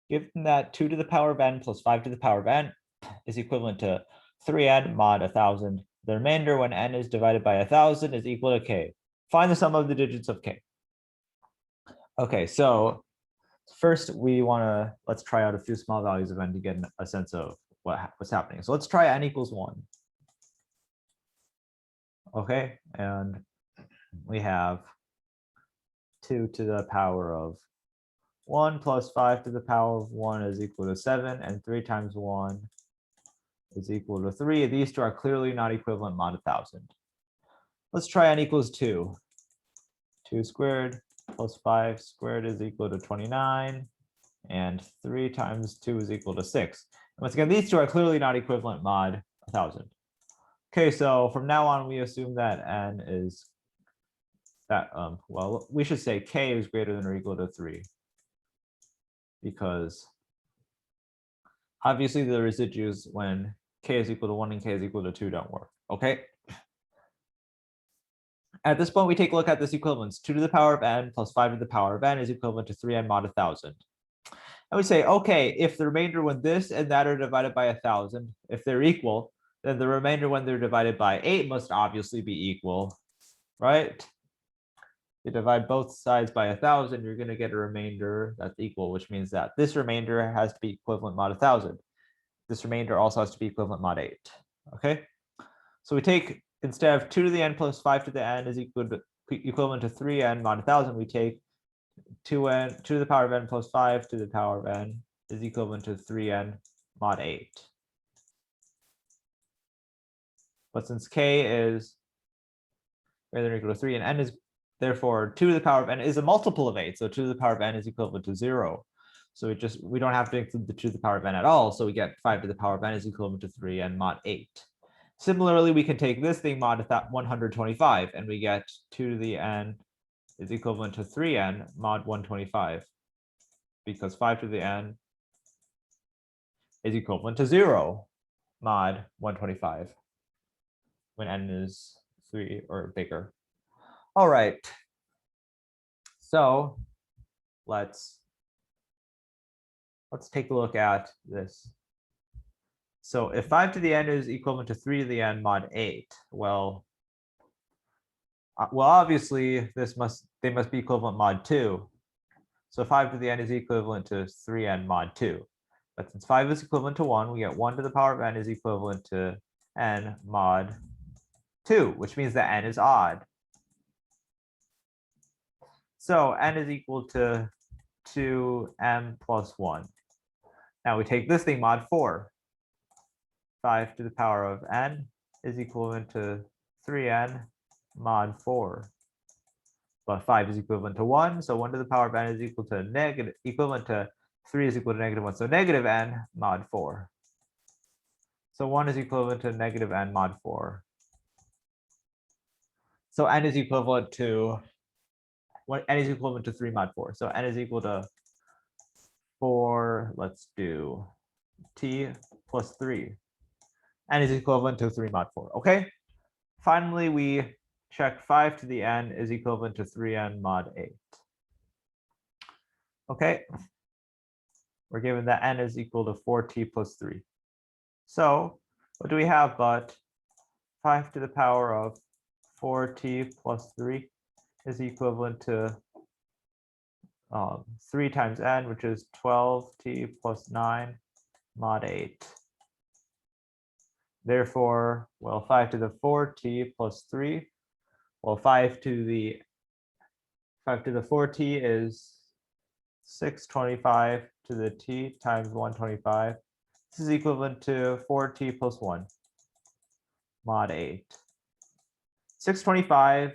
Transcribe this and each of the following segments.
given that 2 to the power of n plus 5 to the power of n is equivalent to 3n mod 1000, the remainder when n is divided by 1000 is equal to k. Find the sum of the digits of k. Okay, so first let's try out a few small values of n to get a sense of what's happening. So let's try n equals 1. Okay, and we have 2 to the power of 1 plus 5 to the power of 1 is equal to 7, and 3 times 1 is equal to 3. These two are clearly not equivalent mod 1000. Let's try n equals 2. 2 squared plus 5 squared is equal to 29, and 3 times 2 is equal to 6. And once again, these two are clearly not equivalent mod 1000. Okay, so from now on, we assume that n is that, well, we should say k is greater than or equal to 3. Because obviously the residues when k is equal to 1 and k is equal to 2 don't work, okay? At this point, we take a look at this equivalence. 2 to the power of n plus 5 to the power of n is equivalent to 3n mod 1000. And we say, okay, if the remainder when this and that are divided by 1000, if they're equal, then the remainder when they're divided by 8 must obviously be equal, right? You divide both sides by 1000, you're going to get a remainder that's equal, which means that this remainder has to be equivalent mod 1000. This remainder also has to be equivalent mod 8. Okay, so we take, instead of 2 to the n plus 5 to the n is equivalent to 3n mod 1000, we take 2 to the power of n plus 5 to the power of n is equivalent to 3n mod 8. But since k is greater than or equal to 3 and n is therefore 2 to the power of n is a multiple of 8, so 2 to the power of n is equivalent to 0. So we don't have to include the 2 to the power of n at all, so we get 5 to the power of n is equivalent to 3n mod 8. Similarly, we can take this thing mod 125, and we get 2 to the n is equivalent to 3n mod 125, because 5 to the n is equivalent to 0 mod 125 when n is 3 or bigger. All right, so let's take a look at this. So if 5 to the n is equivalent to 3 to the n mod 8, well, obviously they must be equivalent mod 2. So 5 to the n is equivalent to 3n mod 2. But since 5 is equivalent to 1, we get 1 to the power of n is equivalent to n mod 2, which means that n is odd. So n is equal to 2m plus 1. Now we take this thing mod 4. 5 to the power of n is equivalent to 3n mod 4. But 5 is equivalent to 1, so 1 to the power of n is equal to equivalent to 3 is equal to -1, so negative n mod 4. So 1 is equivalent to negative n mod 4. So n is equivalent to n is equivalent to 3 mod 4. So n is equal to 4, let's do t plus 3. N is equivalent to 3 mod 4. Okay. Finally, we check 5 to the n is equivalent to 3n mod 8. Okay. We're given that n is equal to 4t plus 3. So what do we have but 5 to the power of 4t plus 3 is equivalent to 3 times n, which is 12t plus 9 mod 8. Therefore, well, 5 to the 4t plus 3, well, 5 to the 4t is 625 to the t times 125. This is equivalent to 4t plus 1 mod 8. 625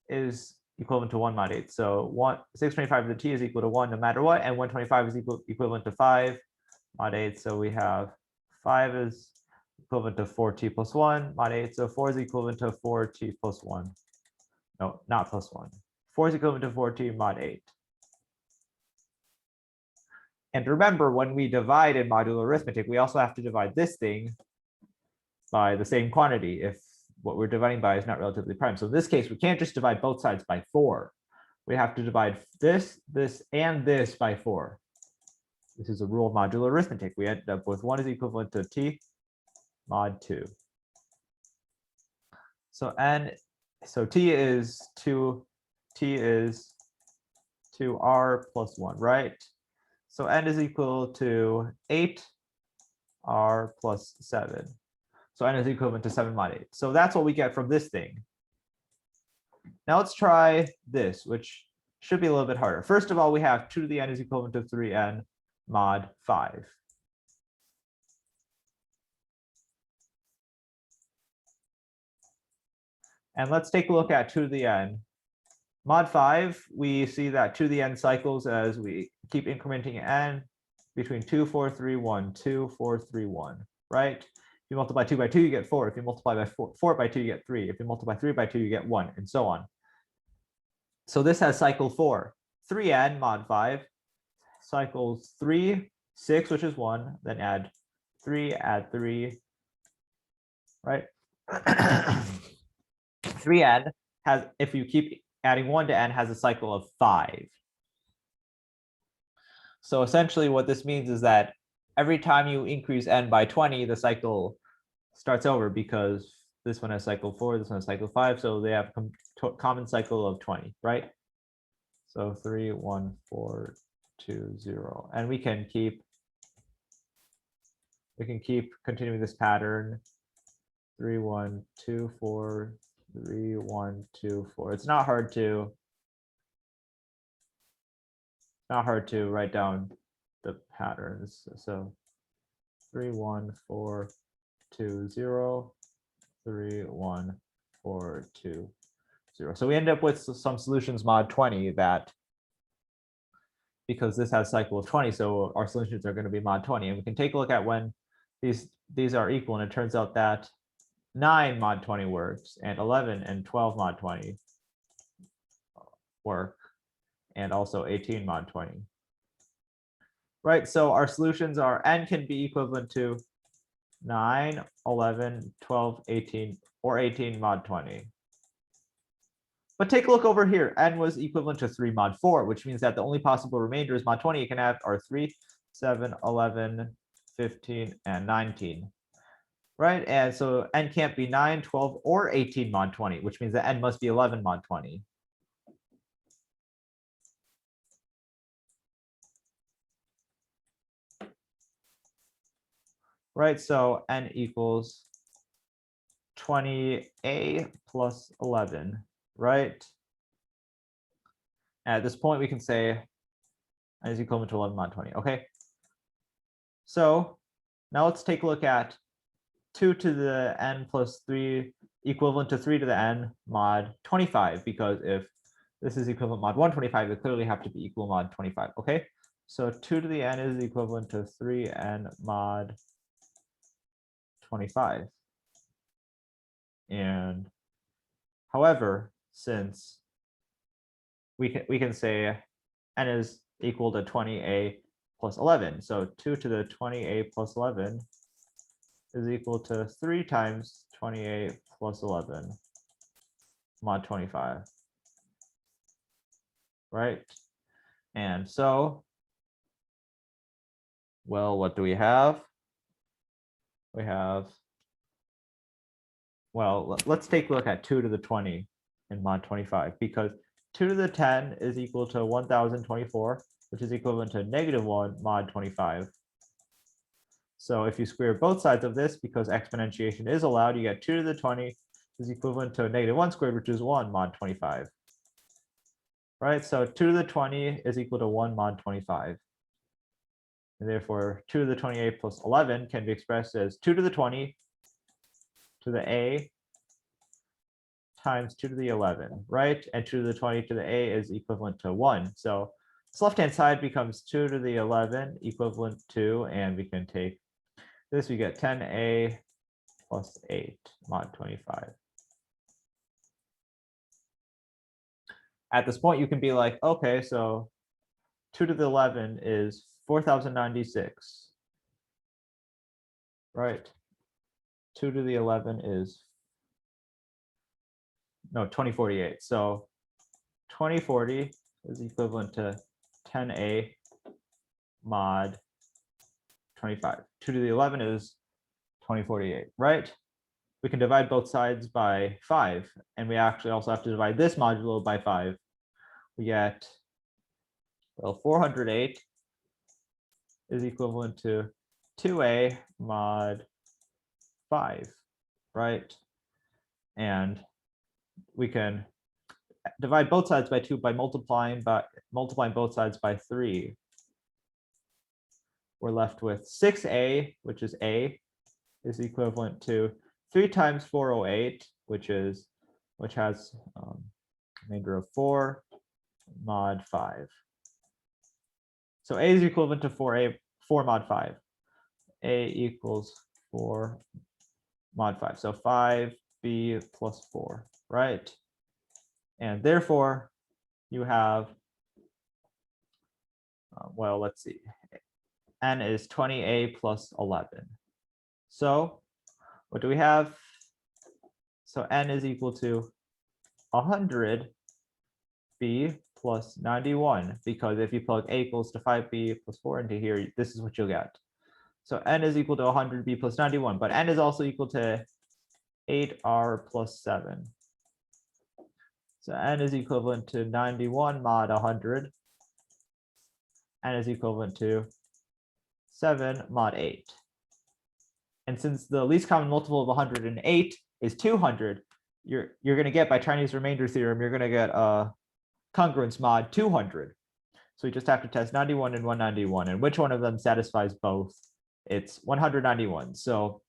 is equivalent to 1 mod 8. So 625 to the t is equal to 1 no matter what, and 125 is equivalent to 5 mod 8. So we have 5 is equivalent to 4t plus 1 mod 8. So 4 is equivalent to 4t plus 1. No, not plus 1. 4 is equivalent to 4t mod 8. And remember, when we divide in modular arithmetic, we also have to divide this thing by the same quantity if what we're dividing by is not relatively prime. So in this case, we can't just divide both sides by 4. We have to divide this, this, and this by 4. this is a rule of modular arithmetic. We end up with 1 is equivalent to t mod 2. So t is 2r plus 1, right? So n is equal to 8r plus 7. So n is equivalent to 7 mod 8. So that's what we get from this thing. Now let's try this, which should be a little bit harder. First of all, we have 2 to the n is equivalent to 3n mod 5. And let's take a look at 2 to the n. Mod 5, we see that 2 to the n cycles as we keep incrementing n between 2, 4, 3, 1, 2, 4, 3, 1, right? If you multiply 2 by 2, you get 4. If you multiply by 4 by 2, you get 3. If you multiply 3 by 2, you get 1, and so on. So this has cycle 4. 3n mod 5 cycles 3, 6, which is 1, then add 3, right? 3n has, if you keep adding 1 to n, has a cycle of 5. So essentially what this means is that every time you increase n by 20, the cycle starts over, because this one has cycle 4, this one has cycle 5, so they have common cycle of 20, right? So 3, 1, 4, 2, 0. And we can keep continuing this pattern. 3, 1, 2, 4, 3, 1, 2, 4. It's not hard to write down the patterns. So 3, 1, 4, 2, 0, 3, 1, 4, 2, 0. So we end up with some solutions mod 20 that, because this has cycle of 20, so our solutions are going to be mod 20. And we can take a look at when these are equal, and it turns out that 9 mod 20 works, and 11 and 12 mod 20 work, and also 18 mod 20. Right, so our solutions are n can be equivalent to 9, 11, 12, 18, or 18 mod 20. But take a look over here. N was equivalent to 3 mod 4, which means that the only possible remainders mod 20 you can have are 3, 7, 11, 15, and 19. Right, and so n can't be 9, 12, or 18 mod 20, which means that n must be 11 mod 20. Right, so n equals 20a plus 11, right? At this point, we can say n is equivalent to 11 mod 20, okay? So now let's take a look at 2 to the n plus 3 equivalent to 3 to the n mod 25, because if this is equivalent mod 125, they clearly have to be equal mod 25, okay? So 2 to the n is equivalent to 3n mod 25. And however, since we can say n is equal to 20a plus 11, so 2 to the 20a plus 11 is equal to 3 times 20a plus 11 mod 25, right? And so, well, what do we have? We have, well, let's take a look at 2 to the 20 in mod 25, because 2 to the 10 is equal to 1024, which is equivalent to -1 mod 25. So if you square both sides of this, because exponentiation is allowed, you get 2 to the 20 is equivalent to -1 squared, which is 1 mod 25. Right, so 2 to the 20 is equal to 1 mod 25. And therefore, 2 to the 28 plus 11 can be expressed as 2 to the 20 to the a times 2 to the 11, right? And 2 to the 20 to the a is equivalent to 1. So this left-hand side becomes 2 to the 11 equivalent to, and we can take this, we get 10a plus 8 mod 25. At this point, you can be like, okay, so 2 to the 11 is 4096, right? 2 to the 11 is, no, 2048. So 2040 is equivalent to 10a mod 25. 2 to the 11 is 2048, right? We can divide both sides by 5, and we actually also have to divide this modulo by 5. We get, well, 408 is equivalent to 2a mod 5, right? And we can divide both sides by 2 by multiplying both sides by 3. We're left with 6a, which is a, is equivalent to 3 times 408, which has remainder of 4 mod 5. So a is equivalent to 4 mod 5. A equals 4 mod 5. So 5b plus 4, right? And therefore, you have, well, let's see. N is 20a plus 11. So what do we have? So n is equal to 100b plus 91, because if you plug a equals to 5b plus 4 into here, this is what you'll get. So n is equal to 100b plus 91, but n is also equal to 8r plus 7. So n is equivalent to 91 mod 100. N is equivalent to 7 mod 8. And since the least common multiple of 108 is 200, you're going to get, by Chinese remainder theorem, you're going to get a congruence mod 200. So we just have to test 91 and 191, and which one of them satisfies both? It's 191. So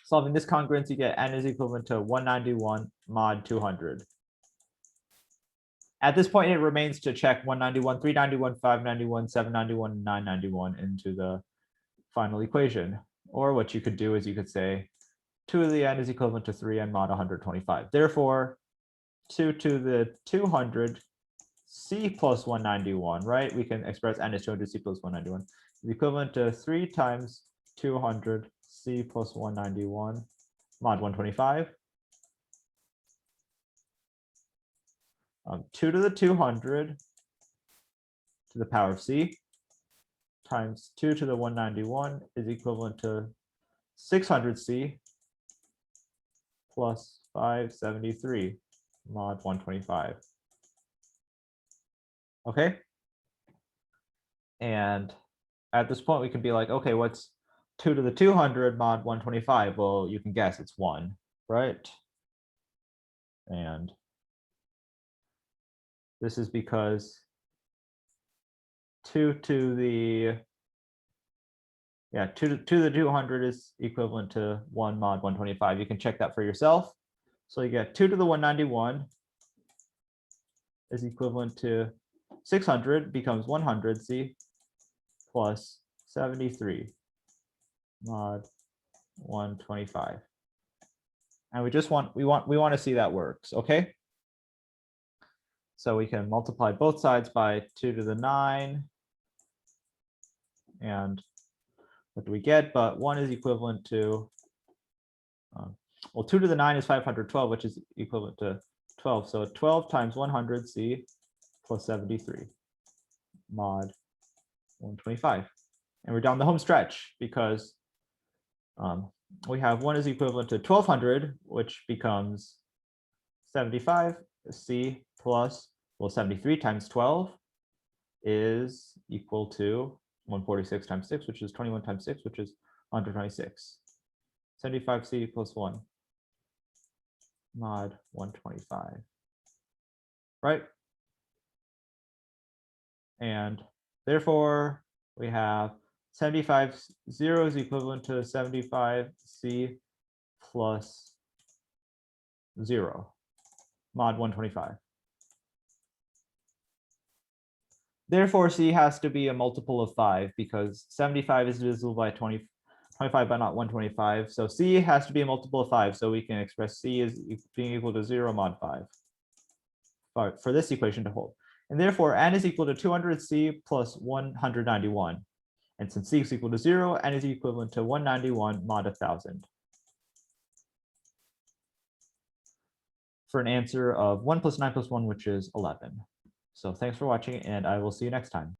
solving this congruence, you get n is equivalent to 191 mod 200. At this point, it remains to check 191, 391, 591, 791, and 991 into the final equation. Or what you could do is you could say 2 to the n is equivalent to 3n mod 125. Therefore, 2 to the 200 c plus 191, right? We can express n as 200 c plus 191 is equivalent to 3 times 200 c plus 191 mod 125. 2 to the 200 to the power of c times 2 to the 191 is equivalent to 600c plus 573 mod 125. Okay. And at this point, we can be like, okay, what's 2 to the 200 mod 125? Well, you can guess it's 1, right? And this is because 2 to the 200 is equivalent to 1 mod 125. You can check that for yourself. So you get 2 to the 191 is equivalent to 600 becomes 100c plus 73 mod 125. And we want to see that works, okay? So we can multiply both sides by 2 to the 9. And what do we get? But 1 is equivalent to, well, 2 to the 9 is 512, which is equivalent to 12. So 12 times 100c plus 73 mod 125. And we're down the home stretch because we have 1 is equivalent to 1200, which becomes 75c plus, well, 73 times 12 is equal to 146 times 6, which is 21 times 6, which is 126. 75c plus 1 mod 125, right? And therefore, we have 75 0 is equivalent to 75c plus 0 mod 125. Therefore, c has to be a multiple of 5 because 75 is divisible by 25 but not 125. So c has to be a multiple of 5. So we can express c as being equal to 0 mod 5 for this equation to hold. And therefore, n is equal to 200c plus 191. And since c is equal to 0, n is equivalent to 191 mod 1000. For an answer of 1 plus 9 plus 1, which is 11. So thanks for watching, and I will see you next time.